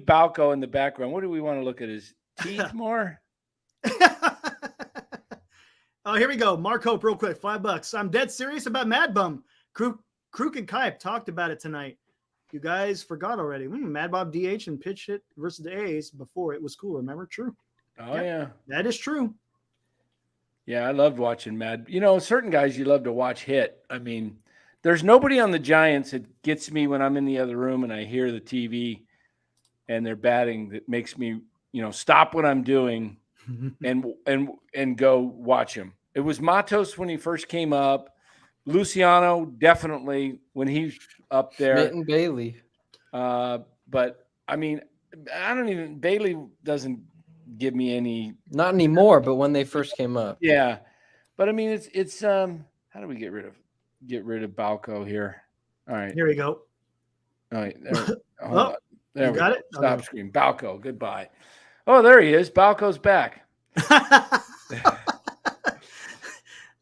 B: Balco in the background. What do we want to look at? His teeth more?
A: Oh, here we go. Mark Hope, real quick, $5. I'm dead serious about Mad Bum. Kruk and Kipe talked about it tonight. You guys forgot already. Mad Bob DH and pitch hit versus the A's before it was cool. Remember? True.
B: Oh, yep. Yeah.
A: That is true.
B: Yeah, I loved watching Mad. You know, certain guys you love to watch hit. I mean, there's nobody on the Giants that gets me when I'm in the other room and I hear the TV and they're batting that makes me, stop what I'm doing and go watch him. It was Matos when he first came up. Luciano, definitely when he's up there.
C: Smitten Bailey.
B: But I mean, Bailey doesn't give me any.
C: Not anymore, but when they first came up.
B: Yeah. But I mean, it's how do we get rid of Balco here? All right.
A: Here we go.
B: All right. There, there we
A: got
B: go.
A: it?
B: Stop
A: Okay.
B: screen. Balco, goodbye. Oh, there he is. Balco's back.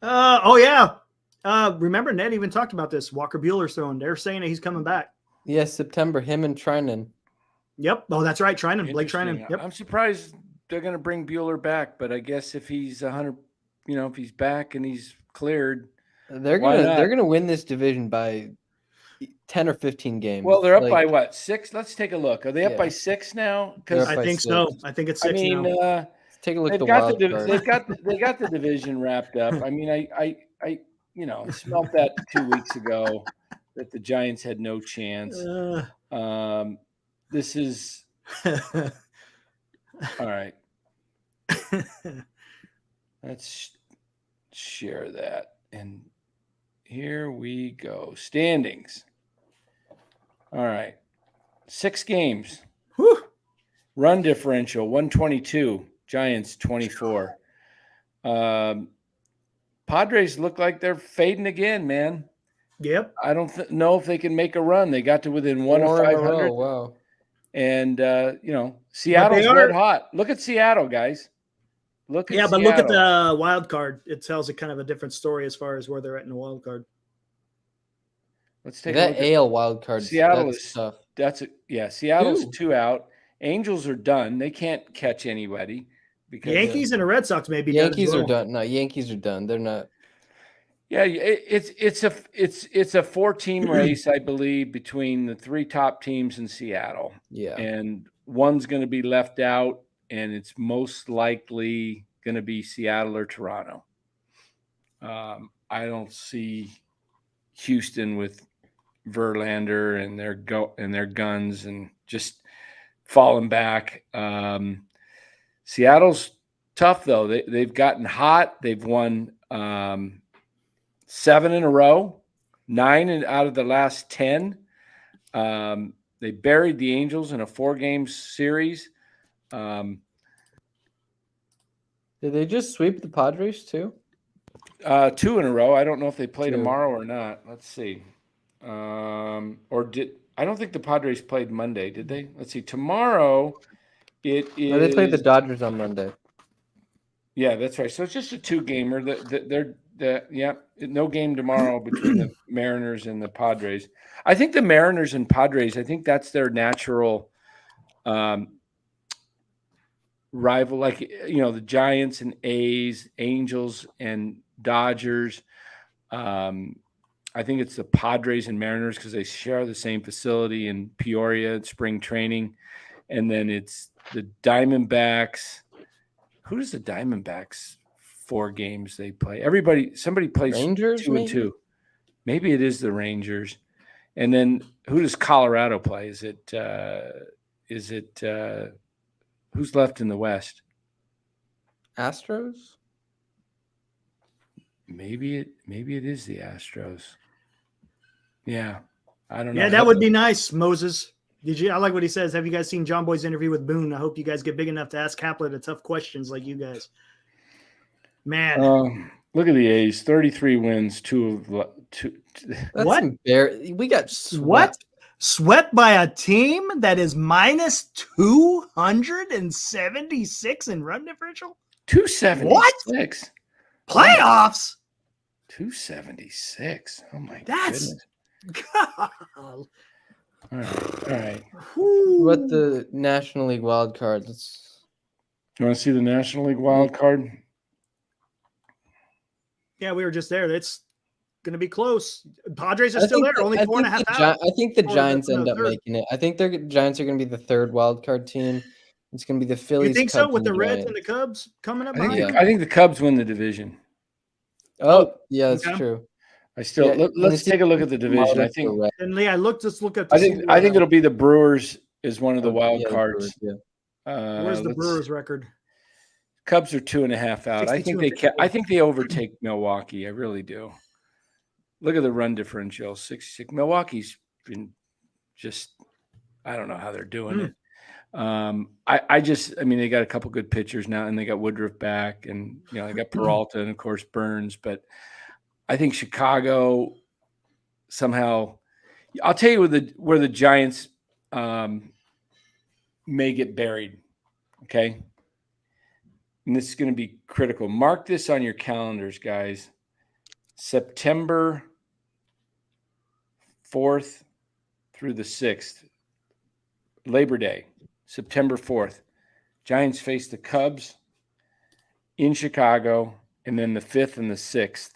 A: Oh yeah. Remember, Ned even talked about this. Walker Buehler's throwing. They're saying that he's coming back.
C: Yes, September. Him and Trinan.
A: Yep. Oh, that's right. Trinan. Blake Trinan. Yep.
B: I'm surprised they're going to bring Buehler back, but I guess if he's 100, if he's back and he's cleared,
C: they're gonna win this division by 10 or 15 games.
B: Well, they're up by what, 6? Let's take a look. Are they up by 6 now?
C: Because
A: I think so. I think it's 6 now.
C: Let's take a look at
B: They've got the division wrapped up. I mean, I smelt that 2 weeks ago. that the Giants had no chance. This is all right. Let's share that. And here we go. Standings. All right. 6 games.
A: Whew.
B: Run differential 122. Giants 24. Padres look like they're fading again, man.
A: Yep.
B: I don't know if they can make a run. They got to within 1 of
C: 4 in a
B: 500.
C: row. Wow.
B: And Seattle's red hot. Look at Seattle, guys. Look at Seattle.
A: Look at the wild card. It tells a kind of a different story as far as where they're at in the wild card.
B: Let's take
C: that
B: a look
C: AL wild card.
B: Seattle
C: is tough.
B: Seattle's 2 out. Angels are done. They can't catch anybody because
A: Yankees and the Red Sox may be
C: Yankees
A: done as well.
C: are done. No, Yankees are done. They're not.
B: Yeah, it's a 4-team race, I believe, between the 3 top teams in Seattle.
C: Yeah.
B: And one's going to be left out, and it's most likely going to be Seattle or Toronto. I don't see Houston with Verlander and their guns and just falling back. Seattle's tough though. They've gotten hot. They've won 7 in a row, 9 out of the last 10. They buried the Angels in a 4-game series.
C: Did they just sweep the Padres too?
B: 2 in a row. I don't know if they play
C: 2.
B: tomorrow or not. Let's see. I don't think the Padres played Monday, did they? Let's see. Tomorrow it is.
C: No, they played the Dodgers on Monday.
B: Yeah, that's right. So it's just a 2-gamer. No game tomorrow between the Mariners and the Padres. I think the Mariners and Padres, I think that's their natural rival. Like, the Giants and A's, Angels and Dodgers. I think it's the Padres and Mariners because they share the same facility in Peoria at spring training. And then it's the Diamondbacks. Who does the Diamondbacks 4 games they play? Somebody plays
C: Rangers,
B: 2 and 2. Maybe it is the Rangers. And then who does Colorado play? Is it who's left in the West?
C: Astros?
B: Maybe it is the Astros. Yeah. I don't know.
A: Yeah, that would be nice, Moses. I like what he says. Have you guys seen John Boy's interview with Boone? I hope you guys get big enough to ask Kapler the tough questions like you guys. Man.
B: Look at the A's. 33 wins, 2 of 2.
A: What?
C: We got swept.
A: Swept by a team that is minus 276 in run differential?
B: 276.
A: What? Playoffs?
B: 276. Oh my
A: goodness.
B: God. All right.
C: What the National League wild cards?
B: You want to see the National League wild card?
A: Yeah, we were just there. It's going to be close. Padres are still there. Only 4.5 out.
C: I think the Giants end up making it. I think the Giants are going to be the 3rd wild card team. It's going to be the Phillies.
A: You think
C: Cubs,
A: so? With the Reds
C: Giants.
A: and the Cubs coming up?
B: I think the Cubs win the division.
C: Oh, yeah, that's true.
B: Let's take a look at the division. I think.
A: And Lee, let's look up.
B: I think it'll be the Brewers is one of the wild cards.
C: Brewers,
A: where's the Brewers record?
B: Cubs are 2.5 out. I think they overtake Milwaukee. I really do. Look at the run differential, 66. Milwaukee's been just, I don't know how they're doing it. They got a couple good pitchers now, and they got Woodruff back, and they got Peralta and of course Burns. But I think Chicago somehow. I'll tell you where the Giants may get buried. Okay, and this is going to be critical. Mark this on your calendars, guys. September 4th through the 6th, Labor Day, September 4th. Giants face the Cubs in Chicago, and then the 5th and the 6th.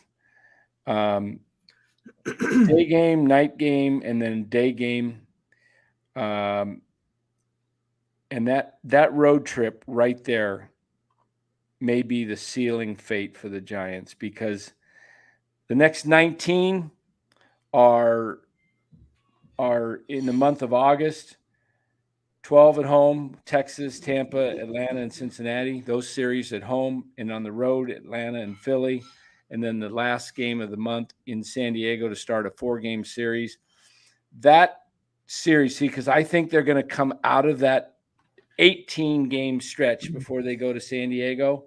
B: Day game, night game, and then day game. And that road trip right there may be the sealing fate for the Giants, because the next 19 are are in the month of August. 12 at home, Texas, Tampa, Atlanta, and Cincinnati. Those series at home, and on the road, Atlanta and Philly. And then the last game of the month in San Diego to start a 4-game series. That series, see, because I think they're going to come out of that 18-game stretch before they go to San Diego.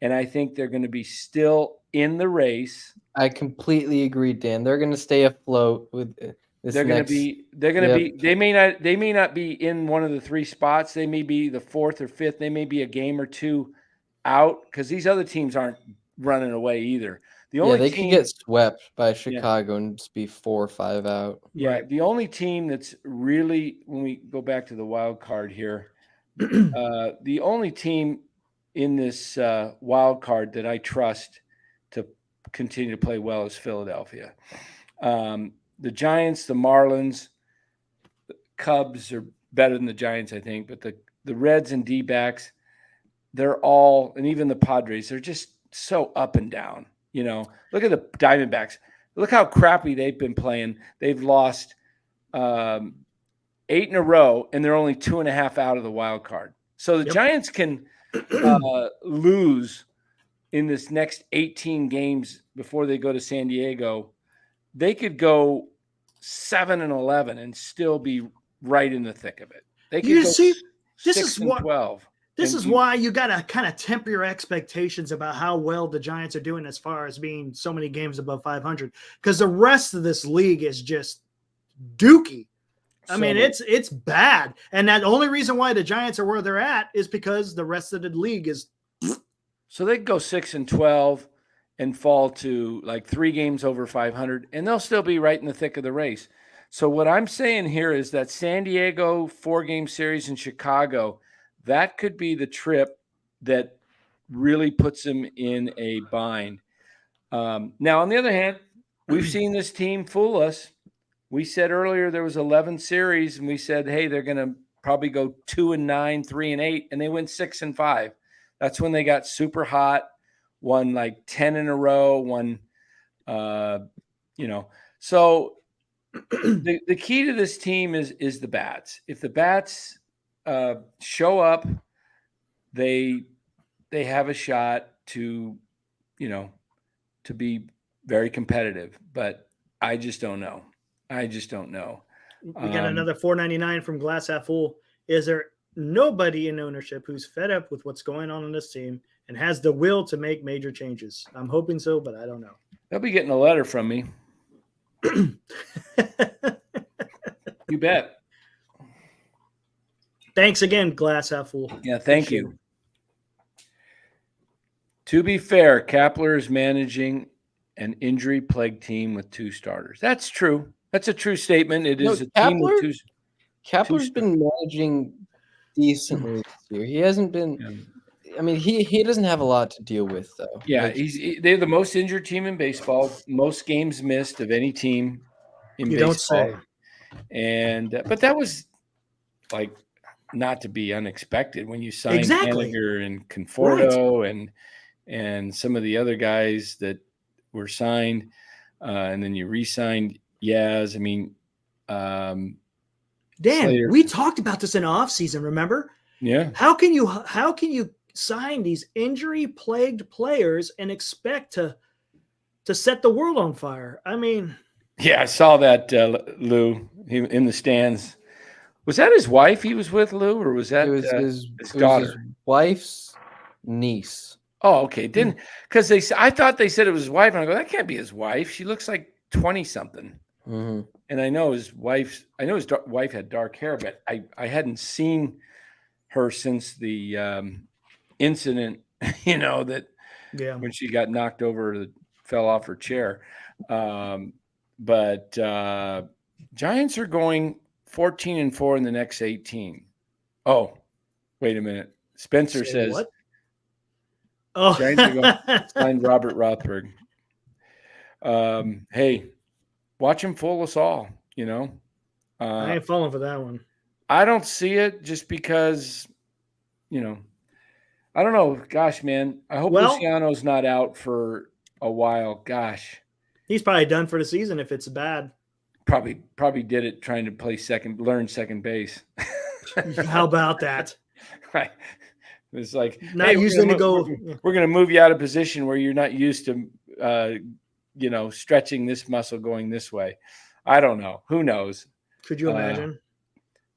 B: And I think they're going to be still in the race.
C: I completely agree, Dan. They're going to stay afloat with this.
B: They're going to be. They may not be in one of the 3 spots. They may be the 4th or 5th. They may be a game or 2 out because these other teams aren't running away either.
C: They could get swept by Chicago and just be 4 or 5 out.
B: Yeah, right. The only team that's really, when we go back to the wild card here, the only team in this wild card that I trust to continue to play well is Philadelphia. The Giants, the Marlins, the Cubs are better than the Giants, I think, but the Reds and D-backs, they're all, and even the Padres, they're just so up and down. You know, look at the Diamondbacks. Look how crappy they've been playing. They've lost 8 in a row, and they're only 2.5 out of the wild card. So the Giants can lose in this next 18 games before they go to San Diego. They could go 7-11 and still be right in the thick of it. They could go 6-12.
A: This is why you got to kind of temper your expectations about how well the Giants are doing as far as being so many games above 500, because the rest of this league is just dookie. I mean, it's bad. And that only reason why the Giants are where they're at is because the rest of the league is.
B: So they go 6-12 and fall to like 3 games over 500, and they'll still be right in the thick of the race. So what I'm saying here is that San Diego 4-game series in Chicago, that could be the trip that really puts them in a bind. Now, on the other hand, we've seen this team fool us. We said earlier there was 11 series, and we said, hey, they're going to probably go 2-9, 3-8, and they went 6-5. That's when they got super hot, won like 10 in a row, So the key to this team is the bats. If the bats show up, they have a shot to be very competitive, but I just don't know. We
A: got another $4.99 from Glass Half Full. Is there nobody in ownership who's fed up with what's going on in this team and has the will to make major changes? I'm hoping so, but I don't know.
B: They'll be getting a letter from me. You bet.
A: Thanks again, Glass Half Full.
B: Yeah, thank you. To be fair, Kapler is managing an injury-plagued team with 2 starters. That's true. That's a true statement. It is a team with 2.
C: Kapler's been managing decently this year. He hasn't been. Yeah. I mean, he doesn't have a lot to deal with, though.
B: Yeah, they're the most injured team in baseball. Most games missed of any team in baseball.
A: Don't say.
B: And but that was like not to be unexpected when you signed Henniger and Conforto and some of the other guys that were signed, and then you re-signed Yaz. I mean,
A: Dan,
B: Slater.
A: We talked about this in offseason, remember?
B: Yeah.
A: How can you sign these injury-plagued players and expect to set the world on fire? I mean,
B: yeah, I saw that, Lou, in the stands. Was that his wife he was with, Lou, or was that his daughter?
C: Was his wife's niece.
B: Oh, okay. Because I thought they said it was his wife, and I go, that can't be his wife. She looks like 20-something.
C: Mm-hmm.
B: And I know his wife had dark hair, but I hadn't seen her since the incident, when she got knocked over, fell off her chair. But Giants are going 14-4 in the next 18. Oh, wait a minute. Spencer says,
A: what? Oh,
B: Giants are going signed Robert Rothberg. Hey, watch him fool us all,
A: I ain't falling for that one.
B: I don't see it just because, I don't know. Gosh, man, I hope Luciano's not out for a while. Gosh.
A: He's probably done for the season if it's bad.
B: Probably did it trying to learn second base.
A: How about that?
B: Right. It's like,
A: Not
B: hey,
A: using to go.
B: we're going to move you out of position where you're not used to, stretching this muscle going this way. I don't know. Who knows?
A: Could you imagine?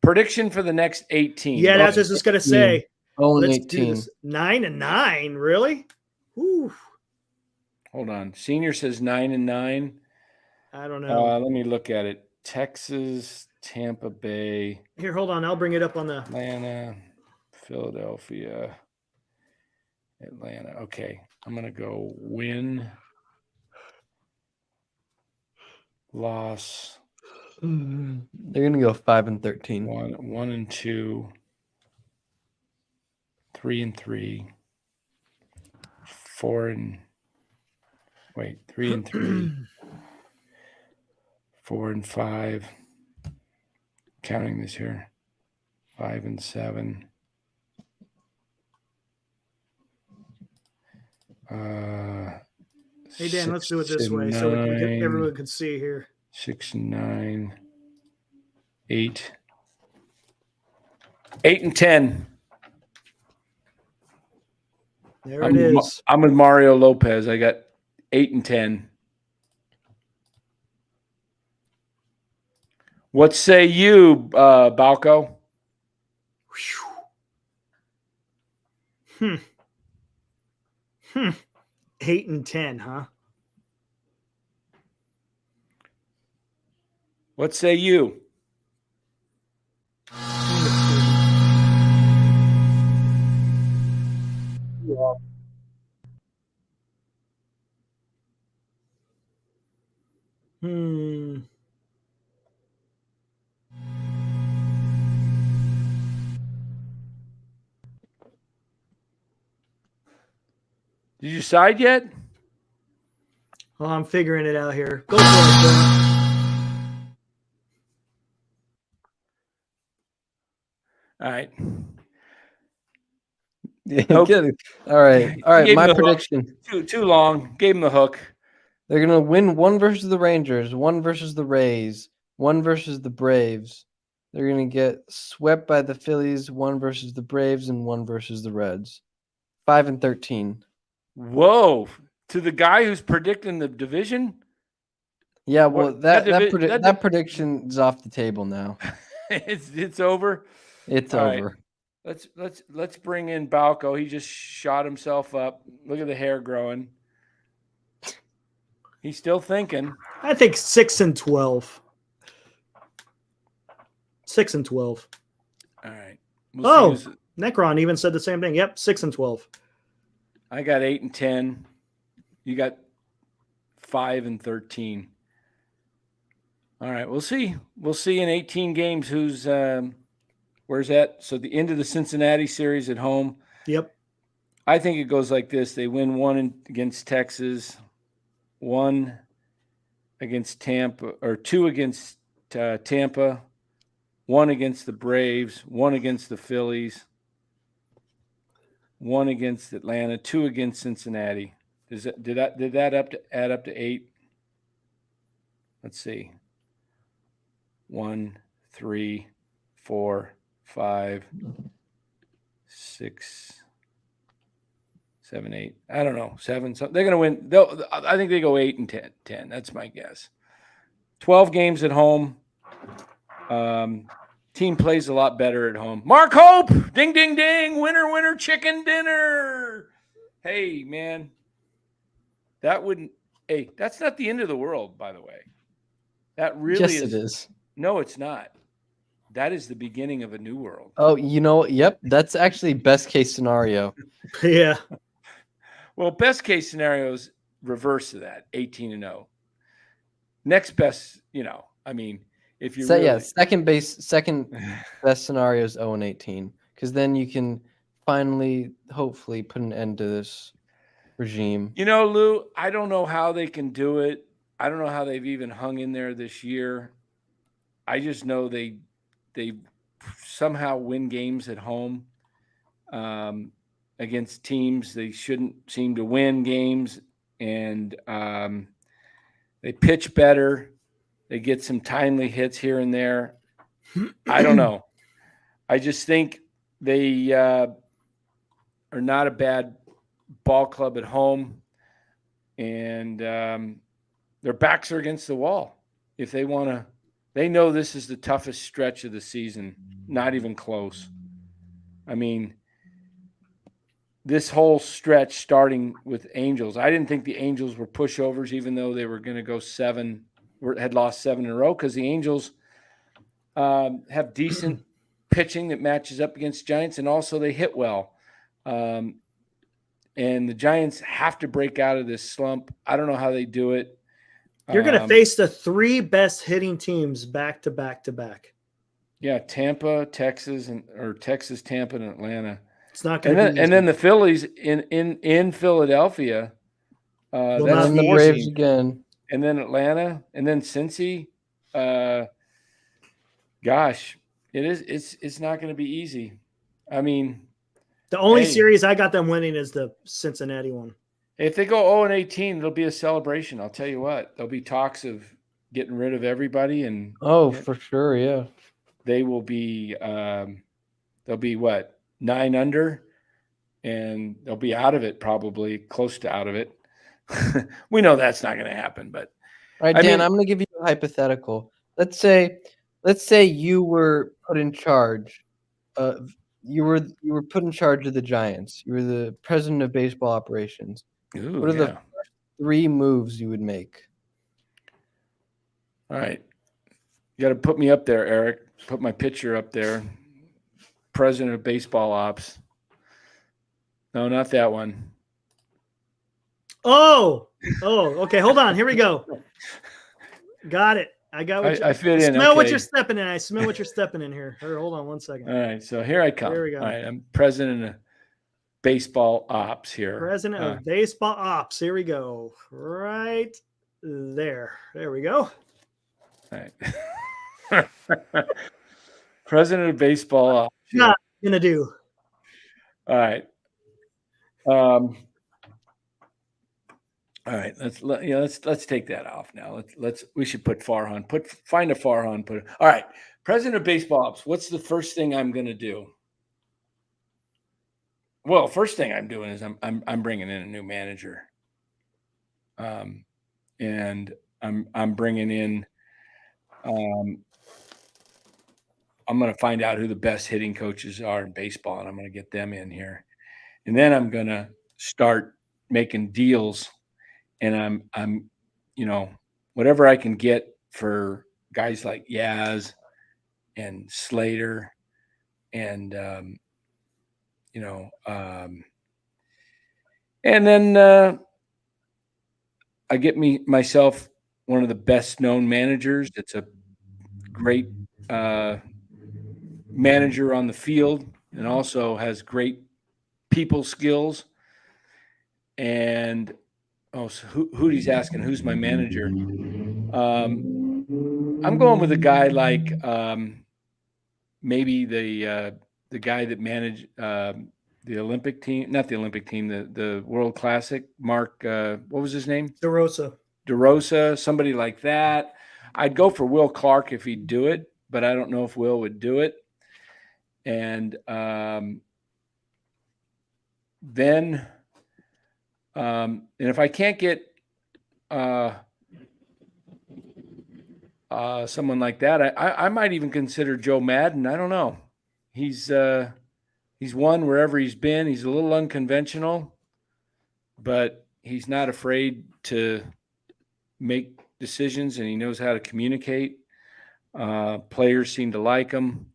B: Prediction for the next 18.
A: Yeah, that's what I was just gonna say. Let's
C: 18.
A: do this. 9-9, really? Whew.
B: Hold on. Senior says 9-9.
A: I don't know.
B: Let me look at it. Texas, Tampa Bay.
A: Here, hold on. I'll bring it up on the
B: Atlanta, Philadelphia, Atlanta. Okay. I'm going to go win, loss.
C: They're going to go 5-13.
B: 1-2, 3-3, 3-3, 4-5. Counting this here, 5-7.
A: Hey Dan, let's do it this way so everyone can see here.
B: 6-9, 8, 8-10.
A: There it is.
B: I'm with Mario Lopez. I got 8-10. What say you, Balco?
A: 8-10, huh?
B: What say you? Did you decide yet?
A: Well, I'm figuring it out here. Go for it, Dan.
B: All right.
C: Yeah, all right. My prediction.
B: Too long. Gave him the hook.
C: They're going to win 1 versus the Rangers, 1 versus the Rays, 1 versus the Braves. They're going to get swept by the Phillies, 1 versus the Braves, and 1 versus the Reds. 5-13.
B: Whoa. To the guy who's predicting the division?
C: Yeah, well, that prediction is off the table now.
B: It's over.
C: It's
B: All
C: over.
B: Right. Let's bring in Balco. He just shot himself up. Look at the hair growing. He's still thinking.
A: I think 6-12. 6-12.
B: All right.
A: Necron even said the same thing. Yep, 6-12.
B: I got 8-10. You got 5-13. All right, we'll see. We'll see in 18 games who's where's that? So the end of the Cincinnati series at home.
A: Yep.
B: I think it goes like this. They win 1 against Texas, 1 against Tampa, or 2 against Tampa, 1 against the Braves, 1 against the Phillies, 1 against Atlanta, 2 against Cincinnati. Did that add up to 8? Let's see. 1, 3, 4, 5, 6, 7, 8. I don't know. 7. So they're going to win. I think they go 8-10. That's my guess. 12 games at home. Team plays a lot better at home. Mark Hope, ding, ding, ding. Winner, winner, chicken dinner. Hey, man. That's not the end of the world, by the way. That really is.
C: Yes, it is.
B: No, it's not. That is the beginning of a new world.
C: Oh, yep. That's actually best case scenario.
A: Yeah.
B: Well, best case scenario is reverse of that, 18-0. Next best, if you
C: second best scenario is 0-18, because then you can finally, hopefully, put an end to this regime.
B: Lou, I don't know how they can do it. I don't know how they've even hung in there this year. I just know they somehow win games at home against teams they shouldn't seem to win games, and they pitch better. They get some timely hits here and there. I don't know. I just think they are not a bad ball club at home, and their backs are against the wall. If they want to, they know this is the toughest stretch of the season. Not even close. I mean, this whole stretch starting with Angels, I didn't think the Angels were pushovers, even though they were going to go had lost 7 in a row, because the Angels have decent pitching that matches up against Giants, and also they hit well. And the Giants have to break out of this slump. I don't know how they do it.
A: You're going to face the 3 best hitting teams back to back to back.
B: Yeah, Tampa, Texas, Texas, Tampa, and Atlanta.
A: It's not going to be easy.
B: And then the Phillies in Philadelphia. That's
C: the Braves again.
B: And then Atlanta, and then Cincy. Gosh, it's not going to be easy. I mean,
A: the only series I got them winning is the Cincinnati one.
B: If they go 0-18, it'll be a celebration. I'll tell you what, there'll be talks of getting rid of everybody, and
C: for sure, yeah.
B: They will be they'll be 9 under, and they'll be out of it, probably close to out of it. We know that's not going to happen, but
C: all right, Dan, I'm going to give you a hypothetical. Let's say you were put in charge. You were put in charge of the Giants. You were the president of baseball operations.
B: Ooh,
C: what are the first 3 moves you would make?
B: All right. You got to put me up there, Eric. Put my picture up there. President of baseball ops. No, not that one.
A: Oh, okay. Hold on. Here we go. Got it. I got what
B: I fit in.
A: Smell what you're stepping in. I smell what you're stepping in here. Hold on 1 second.
B: All right. So here I come.
A: Here we go.
B: All right. I'm president of baseball ops here.
A: President of baseball ops. Here we go. Right there. There we go.
B: All right. President of baseball ops.
A: Not gonna do.
B: All right. All right. Let's take that off now. We should put Farhan. Find a Farhan. Put it. All right. President of baseball ops. What's the first thing I'm going to do? Well, first thing I'm doing is I'm bringing in a new manager. And I'm bringing in. I'm going to find out who the best hitting coaches are in baseball, and I'm going to get them in here. And then I'm going to start making deals, and I'm whatever I can get for guys like Yaz and Slater and and then I get myself one of the best known managers. It's a great manager on the field and also has great people skills. And so Hootie's asking, who's my manager? I'm going with a guy like maybe the guy that managed the Olympic team, not the Olympic team, the World Classic, Mark, what was his name? DeRosa, somebody like that. I'd go for Will Clark if he'd do it, but I don't know if Will would do it. And then and if I can't get someone like that, I might even consider Joe Madden. I don't know. He's won wherever he's been. He's a little unconventional, but he's not afraid to make decisions, and he knows how to communicate. Players seem to like him.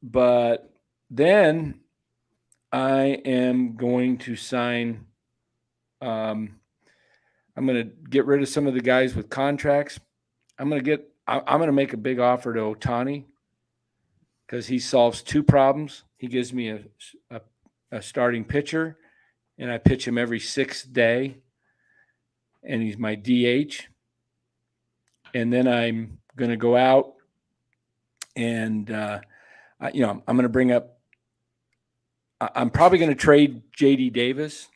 B: But then I am going to sign. I'm going to get rid of some of the guys with contracts. I'm going to make a big offer to Ohtani because he solves 2 problems. He gives me a starting pitcher, and I pitch him every 6th day, and he's my DH. And then I'm going to go out and, I'm going to bring up – I'm probably going to trade J.D. Davis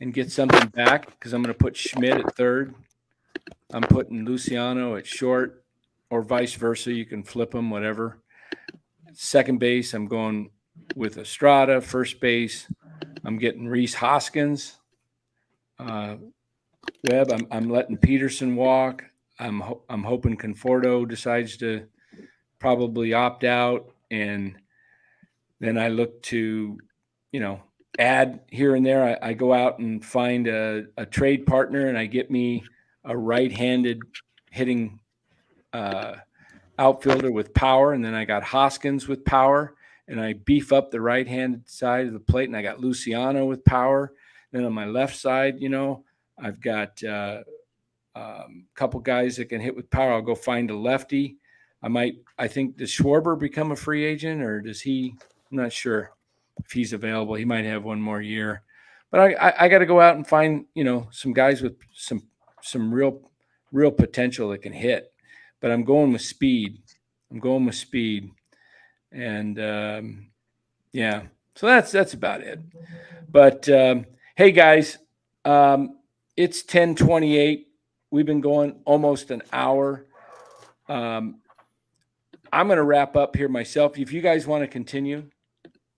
B: and get something back because I'm going to put Schmidt at third. I'm putting Luciano at short, or vice versa. You can flip them, whatever. Second base, I'm going with Estrada. First base, I'm getting Reese Hoskins. Webb, I'm letting Peterson walk. I'm hoping Conforto decides to probably opt out, and then I look to, add here and there. I go out and find a trade partner, and I get me a right-handed hitting outfielder with power, and then I got Hoskins with power, and I beef up the right-handed side of the plate, and I got Luciano with power. Then on my left side, I've got a couple guys that can hit with power. I'll go find a lefty. I think, does Schwarber become a free agent, or does he? I'm not sure if he's available. He might have one more year. But I got to go out and find, some guys with some real potential that can hit. But I'm going with speed. And yeah, so that's about it. But hey guys, it's 10:28. We've been going almost an hour. I'm going to wrap up here myself. If you guys want to continue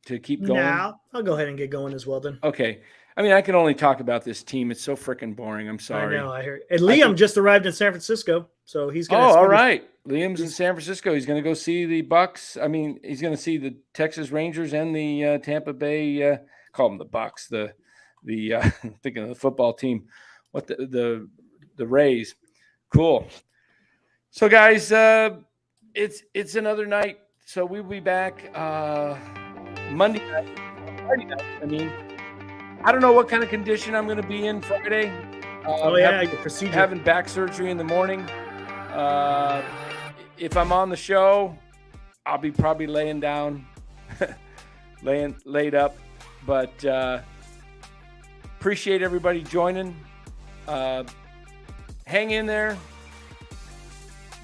B: to keep going.
A: Nah, I'll go ahead and get going as well then.
B: Okay. I mean, I can only talk about this team. It's so freaking boring. I'm sorry.
A: I know. I hear. And Liam just arrived in San Francisco, so he's going.
B: Oh, all right. Liam's in San Francisco. He's going to go see the Bucks. I mean, he's going to see the Texas Rangers and the Tampa Bay. Call them the Bucks. The thinking of the football team. What the Rays? Cool. So guys, it's another night. So we'll be back Monday night. Friday night. I mean. I don't know what kind of condition I'm going to be in Friday. Having back surgery in the morning. If I'm on the show, I'll be probably laying down, laid up. But appreciate everybody joining. Hang in there.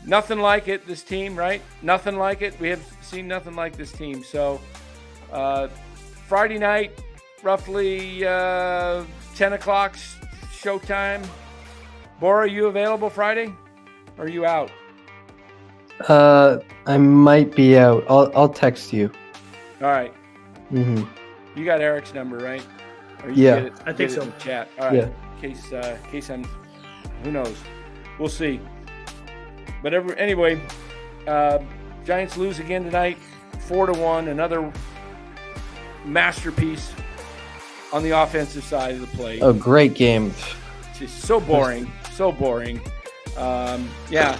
B: Nothing like it, this team, right? Nothing like it. We have seen nothing like this team. So Friday night, roughly 10 o'clock showtime. Bora, are you available Friday? Or are you out?
C: I might be out. I'll text you.
B: All right.
C: Mm-hmm.
B: You got Eric's number, right? Or you
A: Yeah,
B: get it,
A: I think so.
B: In the chat. All right.
C: Yeah.
B: In case I'm, who knows? We'll see. But anyway, Giants lose again tonight, 4-1. Another masterpiece on the offensive side of the plate.
C: Oh, great game.
B: It's just so boring. Yeah.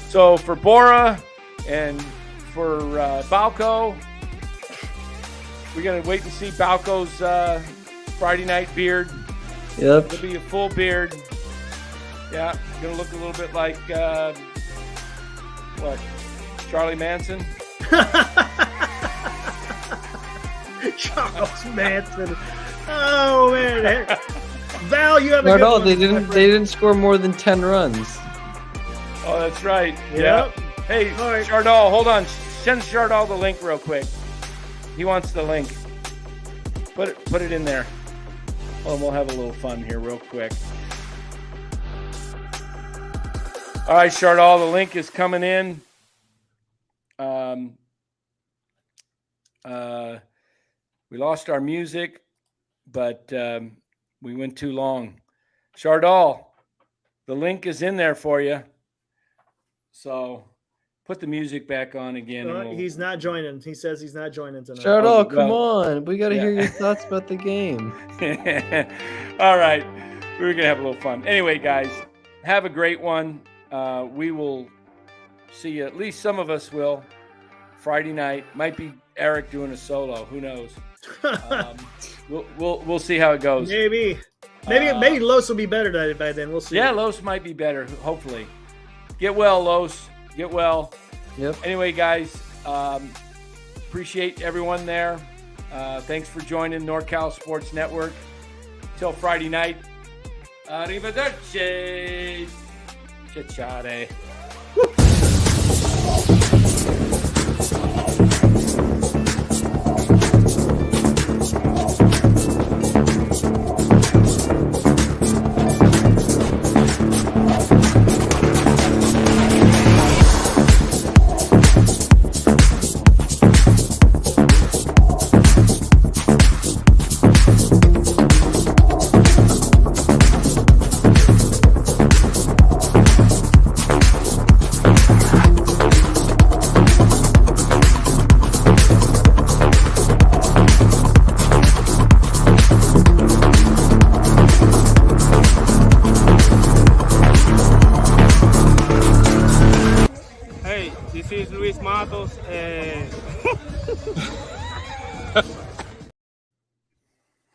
B: So for Bora and for Balco, we're going to wait and see Balco's Friday night beard.
C: Yep.
B: It'll be a full beard. Yeah. Going to look a little bit like, Charlie Manson?
A: Charles Manson. Oh man, Val, you have a good one.
C: They didn't score more than 10 runs.
B: Oh, that's right.
A: Yep.
B: Yeah. Hey,
A: right.
B: Chardal, hold on. Send Chardal the link real quick. He wants the link. Put it in there. Oh, and we'll have a little fun here real quick. All right, Chardal, the link is coming in. We lost our music, but we went too long. Chardal, the link is in there for you. So put the music back on again.
A: He's not joining. He says he's not joining tonight.
C: Chardal, come on. We got to hear your thoughts about the game.
B: All right. We're going to have a little fun. Anyway, guys, have a great one. We will see you. At least some of us will. Friday night. Might be Eric doing a solo. Who knows? We'll see how it goes.
A: Maybe Los will be better by then. We'll see.
B: Yeah, Los might be better. Hopefully. Get well, Los. Get well.
C: Yep.
B: Anyway, guys, appreciate everyone there. Thanks for joining NorCal Sports Network. Till Friday night. Arrivederci. Ciao.
D: This is Luis Matos.